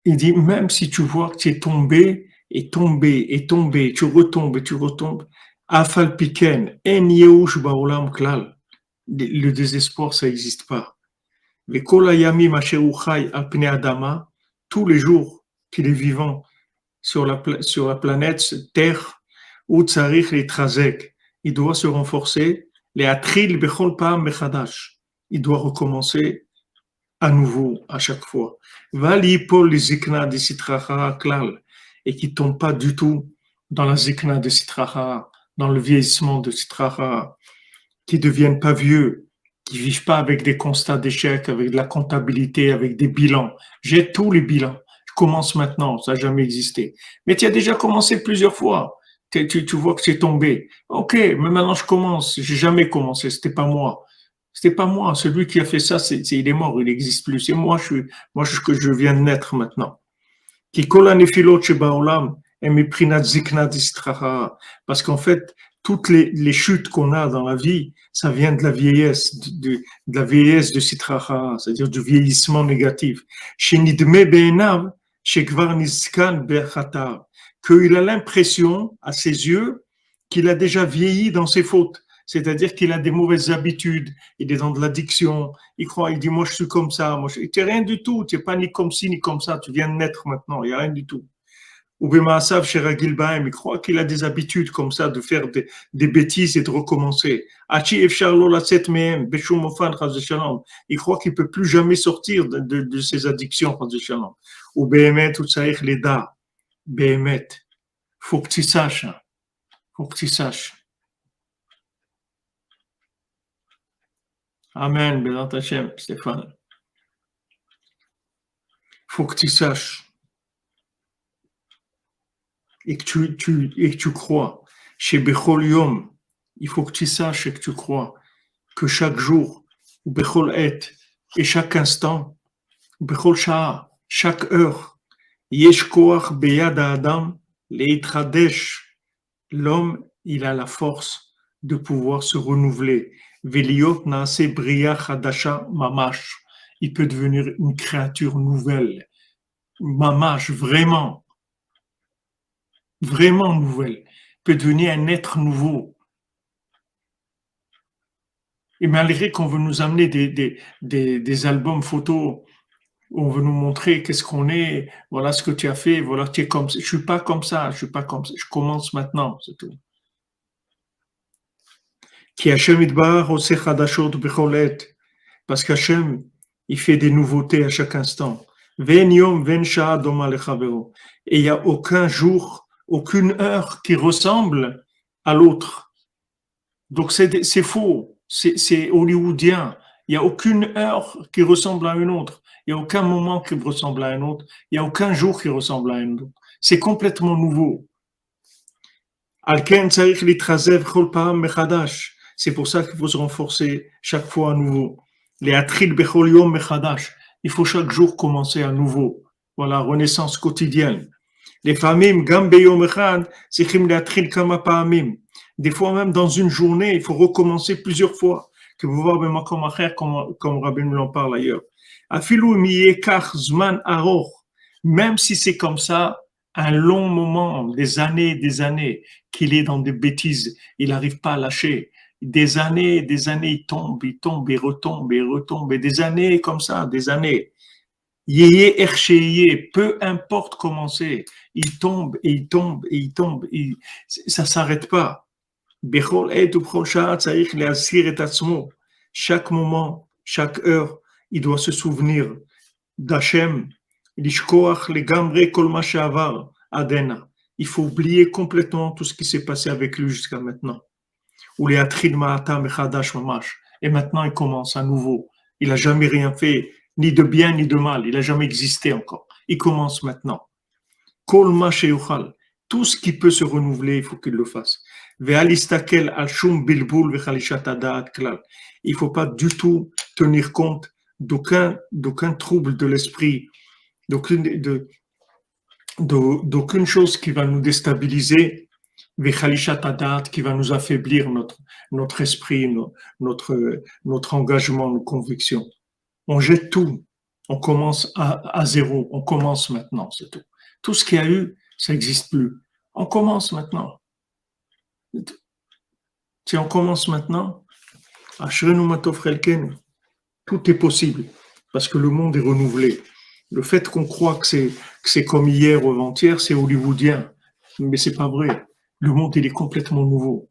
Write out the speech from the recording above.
Il dit, même si tu vois que tu es tombé, et tombé, et tombé, et tu retombes, afal piken, en yehush baolam klal. Le désespoir, ça n'existe pas. Mais kol hayamim asher hu chai al pnei adama, tous les jours qu'il est vivant sur la planète Terre, où tsarich litrazek, il doit se renforcer, les atril bechol pa'am bechadash. Il doit recommencer à nouveau, à chaque fois. Vali pol les zikna de sitracha klal, et qui tombe pas du tout dans la zikna de sitracha, dans le vieillissement de sitracha, qui deviennent pas vieux, qui vivent pas avec des constats d'échec, avec de la comptabilité, avec des bilans. J'ai tous les bilans. Je commence maintenant, ça n'a jamais existé. Mais tu as déjà commencé plusieurs fois. Tu vois que tu es tombé. Ok, mais maintenant je commence. J'ai jamais commencé. C'était pas moi. C'était pas moi. Celui qui a fait ça, il est mort. Il n'existe plus. C'est moi. Que je viens de naître maintenant. Qui kol hanefilot shebaolam em miprinat zikna distraha. Parce qu'en fait, toutes les chutes qu'on a dans la vie, ça vient de la vieillesse, de la vieillesse de sitraha, c'est-à-dire du vieillissement négatif. Shenidme be'enav shekvar nizkan be'chatar. Qu'il a l'impression, à ses yeux, qu'il a déjà vieilli dans ses fautes. C'est-à-dire qu'il a des mauvaises habitudes, il est dans de l'addiction, il croit, il dit, moi je suis comme ça, tu n'es rien du tout, tu n'es pas ni comme ci, ni comme ça, tu viens de naître maintenant, il n'y a rien du tout. Ou Bemaasav Sheragil Bahem, il croit qu'il a des habitudes comme ça, de faire des bêtises et de recommencer. Achi Efshar Lo Latset Mehem, Beshum Ofan Chaz Shalom. Il croit qu'il peut plus jamais sortir de ses addictions, Chaz Shalom. Ou Behemet, ou Tsaïch Leda. Behemet. Faut que tu saches. Faut que tu saches. Amen, Bézat Hashem, Stéphane. Faut que tu saches. Et que tu crois. Chez Bechol Yom, il faut que tu saches et que tu crois que chaque jour, Bechol Et, et chaque instant, Bechol Sha'a, chaque heure, Yesh Koach Beyad Adam, Leitradesh, l'homme, il a la force de pouvoir se renouveler. Veliot Naase Bria Chadasha Mamash, il peut devenir une créature nouvelle. Mamash, vraiment nouvelle, peut devenir un être nouveau. Et malgré qu'on veut nous amener des albums photos, on veut nous montrer qu'est-ce qu'on est, voilà ce que tu as fait, voilà, tu es comme ça. Je suis pas comme ça, je commence maintenant, c'est tout. Qui Hashem idbar oseh chadashot bechol et, parce qu'Hachem, il fait des nouveautés à chaque instant. Ven yom ven sha'a doma lechavero. Et il n'y a aucun jour, aucune heure qui ressemble à l'autre. Donc c'est faux, c'est hollywoodien. Il n'y a aucune heure qui ressemble à une autre. Il n'y a aucun moment qui ressemble à un autre. Il n'y a aucun jour qui ressemble à un autre. C'est complètement nouveau. Alken tzarich litrazev chol pa'am mechadash. C'est pour ça qu'il faut se renforcer chaque fois à nouveau. Les atril bechol yom mechadash. Il faut chaque jour commencer à nouveau. Voilà, renaissance quotidienne. Les famim gam beyom echad sichim leatril kama pa'amim. Des fois même dans une journée, il faut recommencer plusieurs fois. Que vous voyez même comme Rabbi nous en parle ailleurs. Afilu miyekach zman aroch. Même si c'est comme ça, un long moment, des années, qu'il est dans des bêtises, il n'arrive pas à lâcher. Des années, il tombe, il retombe, et des années comme ça, des années. Yéyé erchéyé, peu importe comment c'est, il tombe, ça s'arrête pas. Chaque moment, chaque heure, il doit se souvenir d'Hachem. Il faut oublier complètement tout ce qui s'est passé avec lui jusqu'à maintenant. Et maintenant, il commence à nouveau. Il n'a jamais rien fait, ni de bien ni de mal. Il n'a jamais existé encore. Il commence maintenant. Tout ce qui peut se renouveler, il faut qu'il le fasse. Il ne faut pas du tout tenir compte d'aucun trouble de l'esprit, d'aucune chose qui va nous déstabiliser, qui va nous affaiblir notre esprit, notre engagement, nos convictions. On jette tout. On commence à zéro. On commence maintenant, c'est tout. Tout ce qu'il y a eu, ça n'existe plus. On commence maintenant. Si on commence maintenant, Ashrenu Matov Chelkenu, tout est possible parce que le monde est renouvelé. Le fait qu'on croit que c'est comme hier ou avant-hier, c'est hollywoodien. Mais c'est pas vrai. Le monde, il est complètement nouveau.